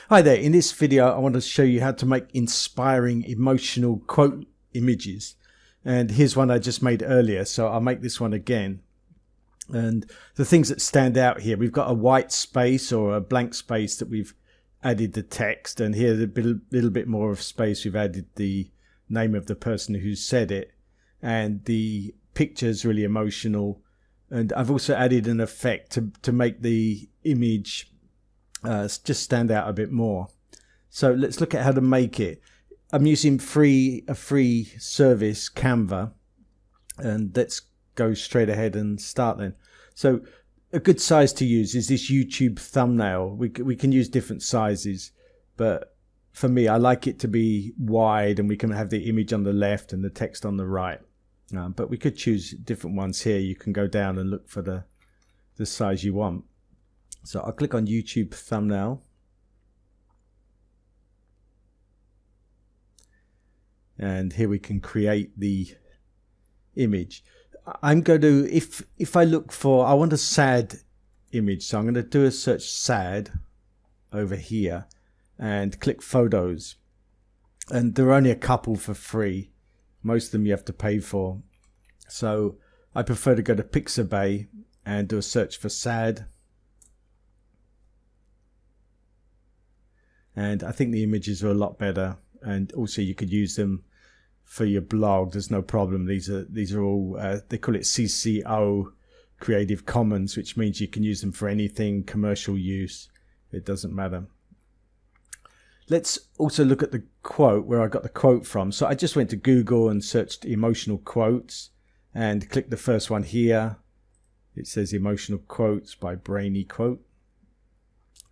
Hi there, in this video I want to show you how to make inspiring emotional quote images, and here's one I just made earlier, so I'll make this one again. And the things that stand out here, we've got a white space or a blank space that we've added the text, and here a little bit more of space we've added the name of the person who said it, and the picture's really emotional, and I've also added an effect to make the image just stand out a bit more. So let's look at how to make it. I'm using a free service, Canva, and let's go straight ahead and start then. So a good size to use is this YouTube thumbnail. We can use different sizes, but for me I like it to be wide, and we can have the image on the left and the text on the right. But we could choose different ones here. You can go down and look for the size you want. So I'll click on YouTube thumbnail, and here we can create the image. I'm going to, if I look for, I want a sad image, so I'm going to do a search sad over here and click photos, and there are only a couple for free. Most of them you have to pay for, so I prefer to go to Pixabay and do a search for sad. And I think the images are a lot better, and also you could use them for your blog. There's no problem. These are all they call it CC0 Creative Commons, which means you can use them for anything commercial use. It doesn't matter. Let's also look at the quote, where I got the quote from. So I just went to Google and searched emotional quotes and clicked the first one here. It says emotional quotes by Brainy Quote.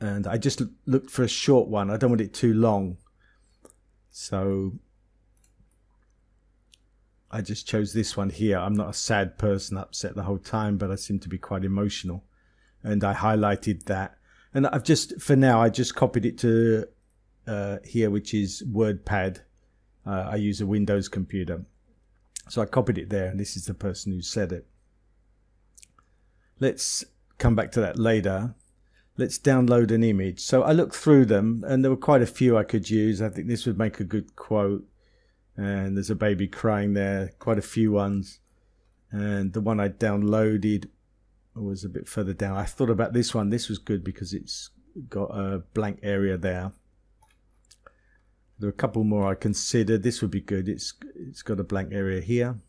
And I just looked for a short one. I don't want it too long. So I just chose this one here. I'm not a sad person, upset the whole time, but I seem to be quite emotional. And I highlighted that. And I've just, for now, I just copied it to here, which is WordPad. I use a Windows computer. So I copied it there, and this is the person who said it. Let's come back to that later. Let's download an image. So I looked through them, and there were quite a few I could use. I think this would make a good quote. And there's a baby crying there, quite a few ones. And the one I downloaded was a bit further down. I thought about this one. This was good because it's got a blank area there. There are a couple more I considered. This would be good. It's got a blank area here.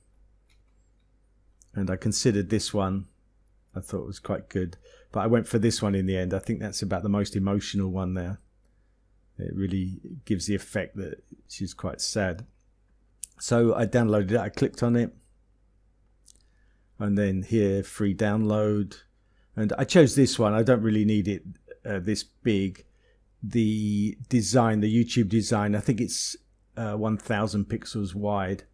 And I considered this one. I thought it was quite good, but I went for this one in the end. I think that's about the most emotional one there. It really gives the effect that she's quite sad. So I downloaded it. I clicked on it, and then here, free download, and I chose this one. I don't really need it this big. The design, the YouTube design, I think it's 1000 pixels wide.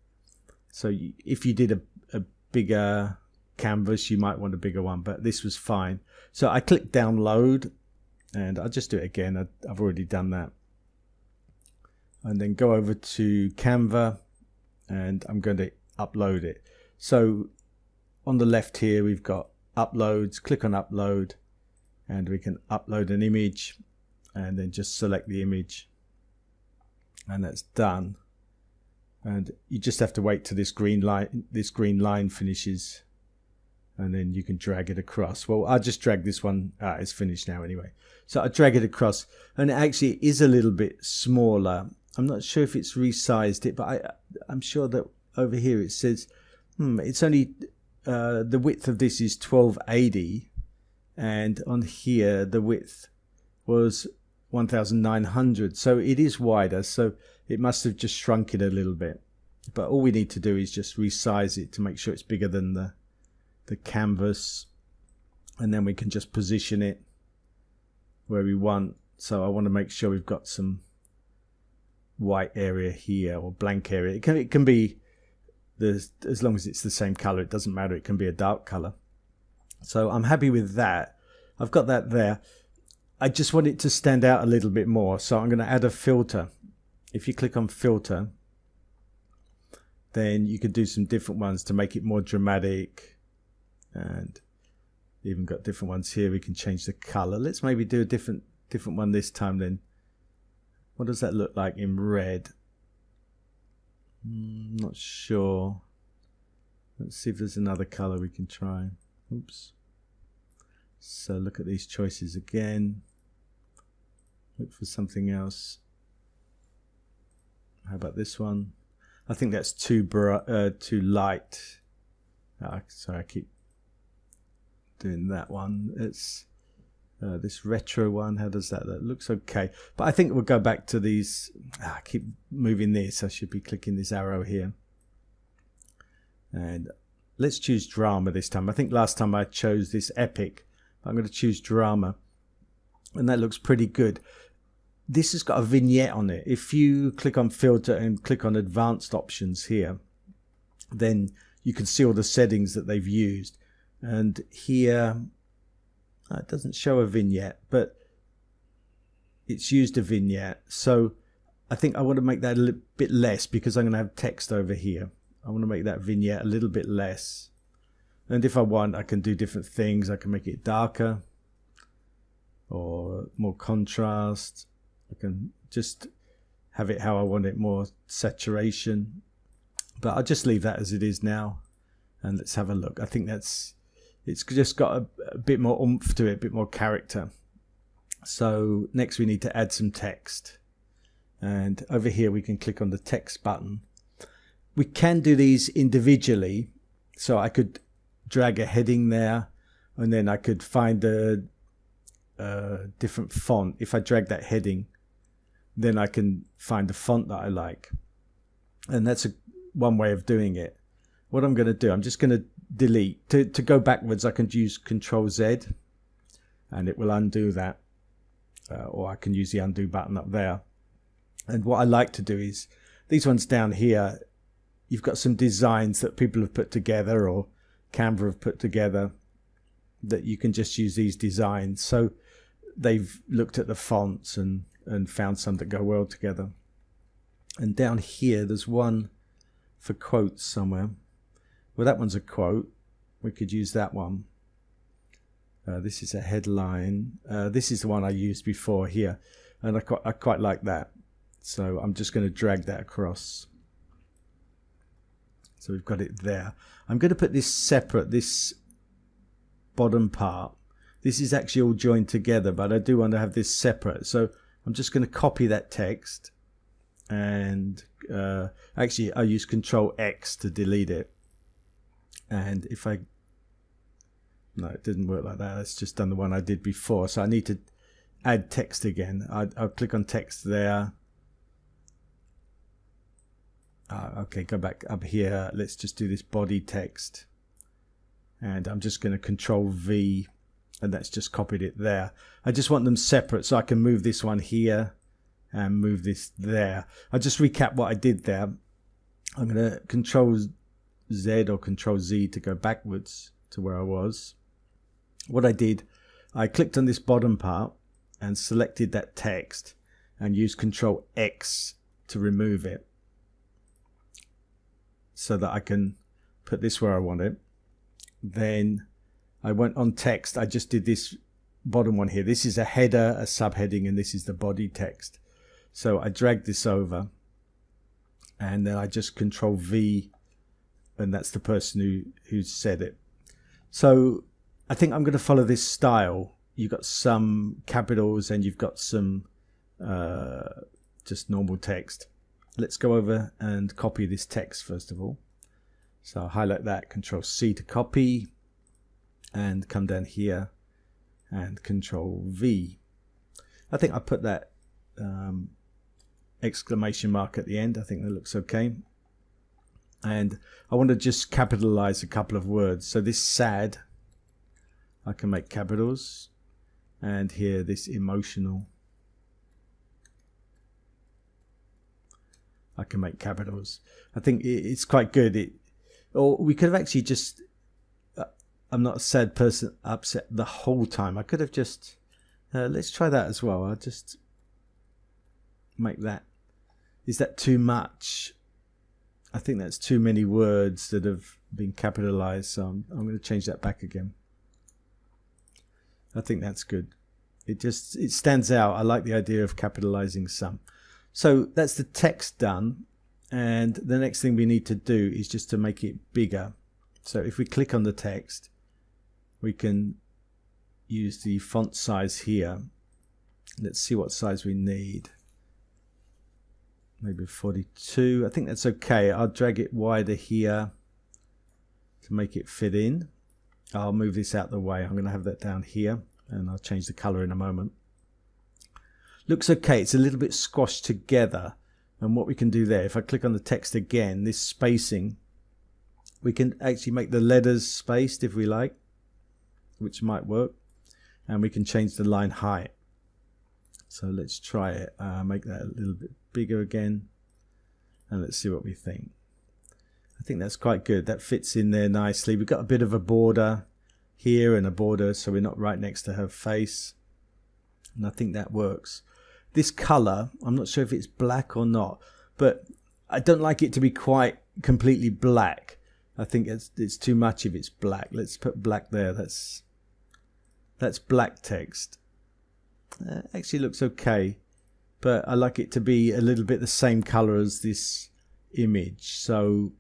So if you did a bigger canvas, you might want a bigger one, but this was fine. So I click download, and I'll just do it again. I've already done that. And then go over to Canva, and I'm going to upload it. So on the left here we've got uploads. Click on upload, and we can upload an image, and then just select the image, and that's done. And you just have to wait till this green line finishes, and then you can drag it across. Well, I'll just drag this one. It's finished now anyway. So I drag it across, and it actually is a little bit smaller. I'm not sure if it's resized it, but I'm sure that over here it says, it's only, the width of this is 1280, and on here the width was 1900. So it is wider, so it must have just shrunk it a little bit. But all we need to do is just resize it to make sure it's bigger than the canvas, and then we can just position it where we want. So I want to make sure we've got some white area here, or blank area. It can be as long as it's the same color, it doesn't matter. It can be a dark color. So I'm happy with that. I've got that there. I just want it to stand out a little bit more, so I'm going to add a filter. If you click on filter, then you could do some different ones to make it more dramatic. And even got different ones here. We can change the color. Let's maybe do a different one this time then. What does that look like in red? Not sure. Let's see if there's another color we can try. Oops. So look at these choices again. Look for something else. How about this one? I think that's too light. Sorry, I keep doing that one. It's this retro one. How does that look? Looks okay, but I think we'll go back to these. I keep moving this. I should be clicking this arrow here, and let's choose drama this time. I think last time I chose this epic. I'm going to choose drama, and that looks pretty good. This has got a vignette on it. If you click on filter and click on advanced options here, then you can see all the settings that they've used. And here, it doesn't show a vignette, but it's used a vignette. So I think I want to make that a little bit less because I'm going to have text over here. I want to make that vignette a little bit less. And if I want, I can do different things. I can make it darker or more contrast. I can just have it how I want it, more saturation. But I'll just leave that as it is now. And let's have a look. I think it's just got a bit more oomph to it, a bit more character. So next we need to add some text. And over here we can click on the text button. We can do these individually. So I could drag a heading there, and then I could find a different font. If I drag that heading, then I can find the font that I like. And that's one way of doing it. What I'm going to do, I'm just going to delete. To go backwards, I can use Control Z, and it will undo that. Or I can use the undo button up there. And what I like to do is, these ones down here, you've got some designs that people have put together, or Canva have put together, that you can just use these designs. So they've looked at the fonts and found some that go well together. And down here, there's one for quotes somewhere. Well, that one's a quote. We could use that one. This is a headline. This is the one I used before here, and I quite like that. So I'm just going to drag that across. So we've got it there. I'm going to put this separate, this bottom part. This is actually all joined together, but I do want to have this separate. So I'm just going to copy that text, and actually I use Control X to delete it. And if no, it didn't work like that. It's just done the one I did before. So I need to add text again. I'll click on text there. Okay, go back up here. Let's just do this body text. And I'm just going to Control V, and that's just copied it there. I just want them separate so I can move this one here and move this there. I'll just recap what I did there. I'm going to Control Z or Control Z to go backwards to where I was. What I did, I clicked on this bottom part and selected that text and used Control X to remove it, so that I can put this where I want it. Then I went on text. I just did this bottom one here. This is a header, a subheading, and this is the body text. So I dragged this over, and then I just Control V, and that's the person who said it. So I think I'm going to follow this style. You've got some capitals and you've got some just normal text. Let's go over and copy this text first of all. So I'll highlight that, Control C to copy, and come down here and Control V. I think I put that exclamation mark at the end. I think that looks okay. And I want to just capitalize a couple of words. So this sad, I can make capitals, and here this emotional, I can make capitals. I think it's quite good. Or we could have actually just, I'm not a sad person, upset the whole time. I could have just, let's try that as well. I'll just make that. Is that too much? I think that's too many words that have been capitalized. So I'm going to change that back again. I think that's good. It stands out. I like the idea of capitalizing some. So that's the text done, and the next thing we need to do is just to make it bigger. So if we click on the text, we can use the font size here. Let's see what size we need. Maybe 42. I think that's okay. I'll drag it wider here to make it fit in. I'll move this out the way. I'm going to have that down here, and I'll change the color in a moment. Looks okay. It's a little bit squashed together, and what we can do there, if I click on the text again, this spacing, we can actually make the letters spaced if we like, which might work, and we can change the line height. So let's try it. Make that a little bit bigger again, and let's see what we think. I think that's quite good. That fits in there nicely. We've got a bit of a border here and a border, so we're not right next to her face, and I think that works. This color, I'm not sure if it's black or not, but I don't like it to be quite completely black. I think it's too much if it's black. Let's put black there. That's black text. Actually looks okay, but I like it to be a little bit the same color as this image. So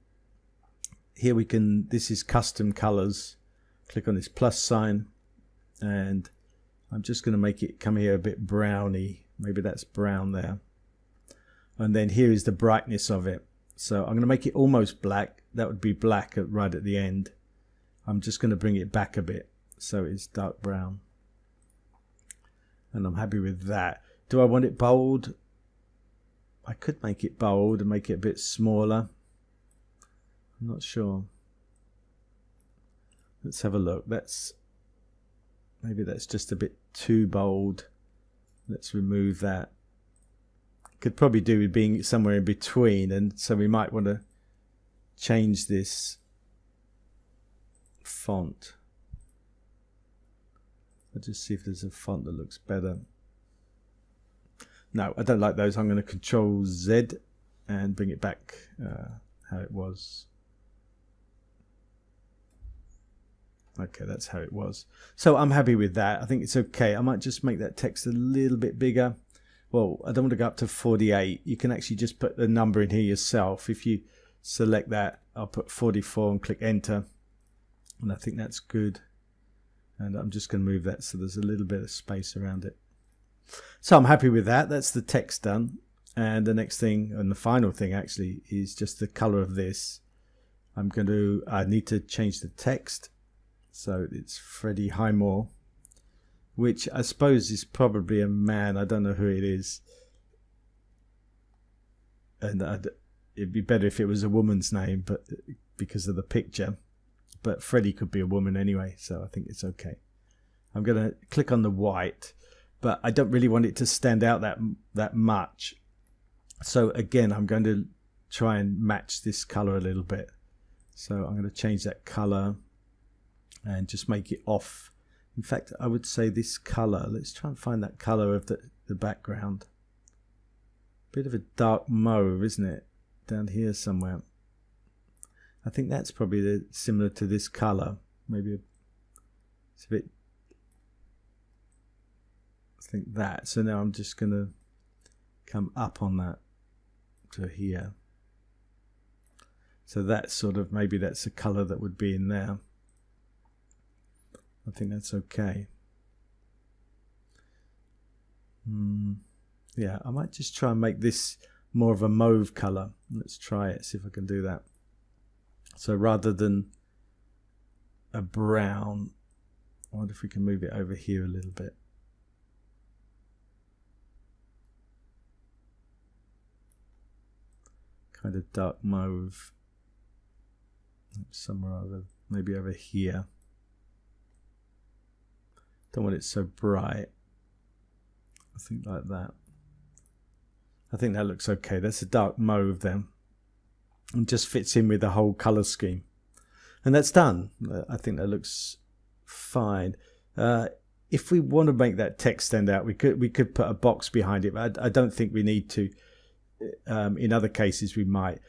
here we can, this is custom colors. Click on this plus sign, and I'm just going to make it come here a bit browny. Maybe that's brown there. And then here is the brightness of it. So I'm going to make it almost black. That would be black right at the end. I'm just going to bring it back a bit so it's dark brown. And I'm happy with that. Do I want it bold? I could make it bold and make it a bit smaller. I'm not sure. Let's have a look. Maybe that's just a bit too bold. Let's remove that. Could probably do with being somewhere in between, and so we might want to change this font. I'll just see if there's a font that looks better. No, I don't like those. I'm going to Control Z and bring it back how it was. Okay, that's how it was. So I'm happy with that. I think it's okay. I might just make that text a little bit bigger. Well, I don't want to go up to 48. You can actually just put the number in here yourself. If you select that, I'll put 44 and click enter. And I think that's good. And I'm just going to move that so there's a little bit of space around it. So I'm happy with that. That's the text done. And the next thing, and the final thing actually, is just the color of this. I need to change the text. So it's Freddie Highmore, which I suppose is probably a man. I don't know who it is. And it'd be better if it was a woman's name, but because of the picture. But Freddie could be a woman anyway, so I think it's okay. I'm going to click on the white, but I don't really want it to stand out that much. So again, I'm going to try and match this color a little bit. So I'm going to change that color and just make it off. In fact, I would say this color. Let's try and find that color of the background. Bit of a dark mauve, isn't it? Down here somewhere. I think that's probably similar to this color. Maybe it's a bit. I think that. So now I'm just going to come up on that to here. So that's sort of, maybe that's a color that would be in there. I think that's okay. Yeah, I might just try and make this more of a mauve color. Let's try it, see if I can do that. So rather than a brown, I wonder if we can move it over here a little bit. Kind of dark mauve. Somewhere over, maybe over here. Don't want it so bright. I think like that. I think that looks okay. That's a dark mauve then. And just fits in with the whole color scheme. And that's done. I think that looks fine. If we want to make that text stand out, we could put a box behind it, but I don't think we need to. In other cases we might.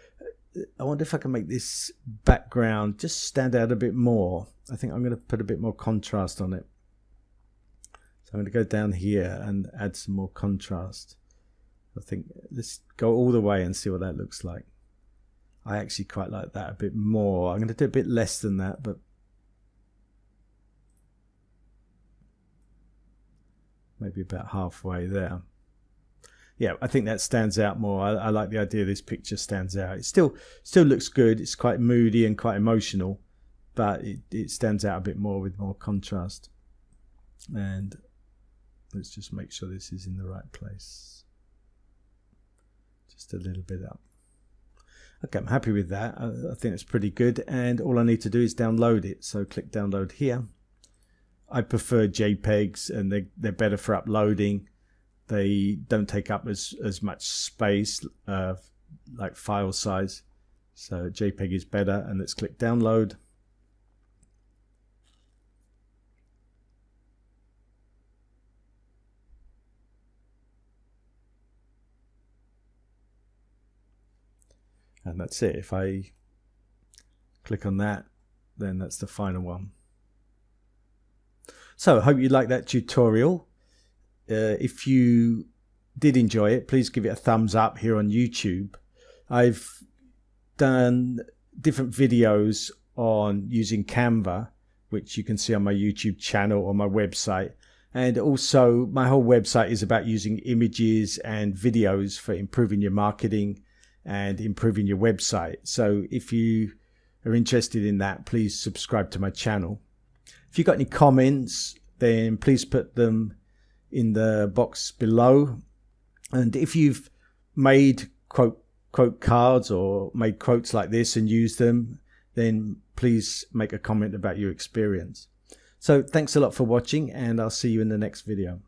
I wonder if I can make this background just stand out a bit more. I think I'm going to put a bit more contrast on it. So I'm going to go down here and add some more contrast. I think let's go all the way and see what that looks like. I actually quite like that a bit more. I'm going to do a bit less than that, but maybe about halfway there. Yeah, I think that stands out more. I like the idea this picture stands out. It still looks good. It's quite moody and quite emotional, but it stands out a bit more with more contrast. And let's just make sure this is in the right place. Just a little bit up. Okay, I'm happy with that. I think it's pretty good. And all I need to do is download it. So click download here. I prefer JPEGs, and they're better for uploading. They don't take up as much space, like file size. So JPEG is better. And let's click download. And that's it. If I click on that, then that's the final one. So I hope you liked that tutorial. If you did enjoy it, please give it a thumbs up here on YouTube. I've done different videos on using Canva, which you can see on my YouTube channel or my website. And also my whole website is about using images and videos for improving your marketing and improving your website. So if you are interested in that, please subscribe to my channel. If you've got any comments, then please put them in the box below. And if you've made quote cards or made quotes like this and used them, then please make a comment about your experience. So thanks a lot for watching, and I'll see you in the next video.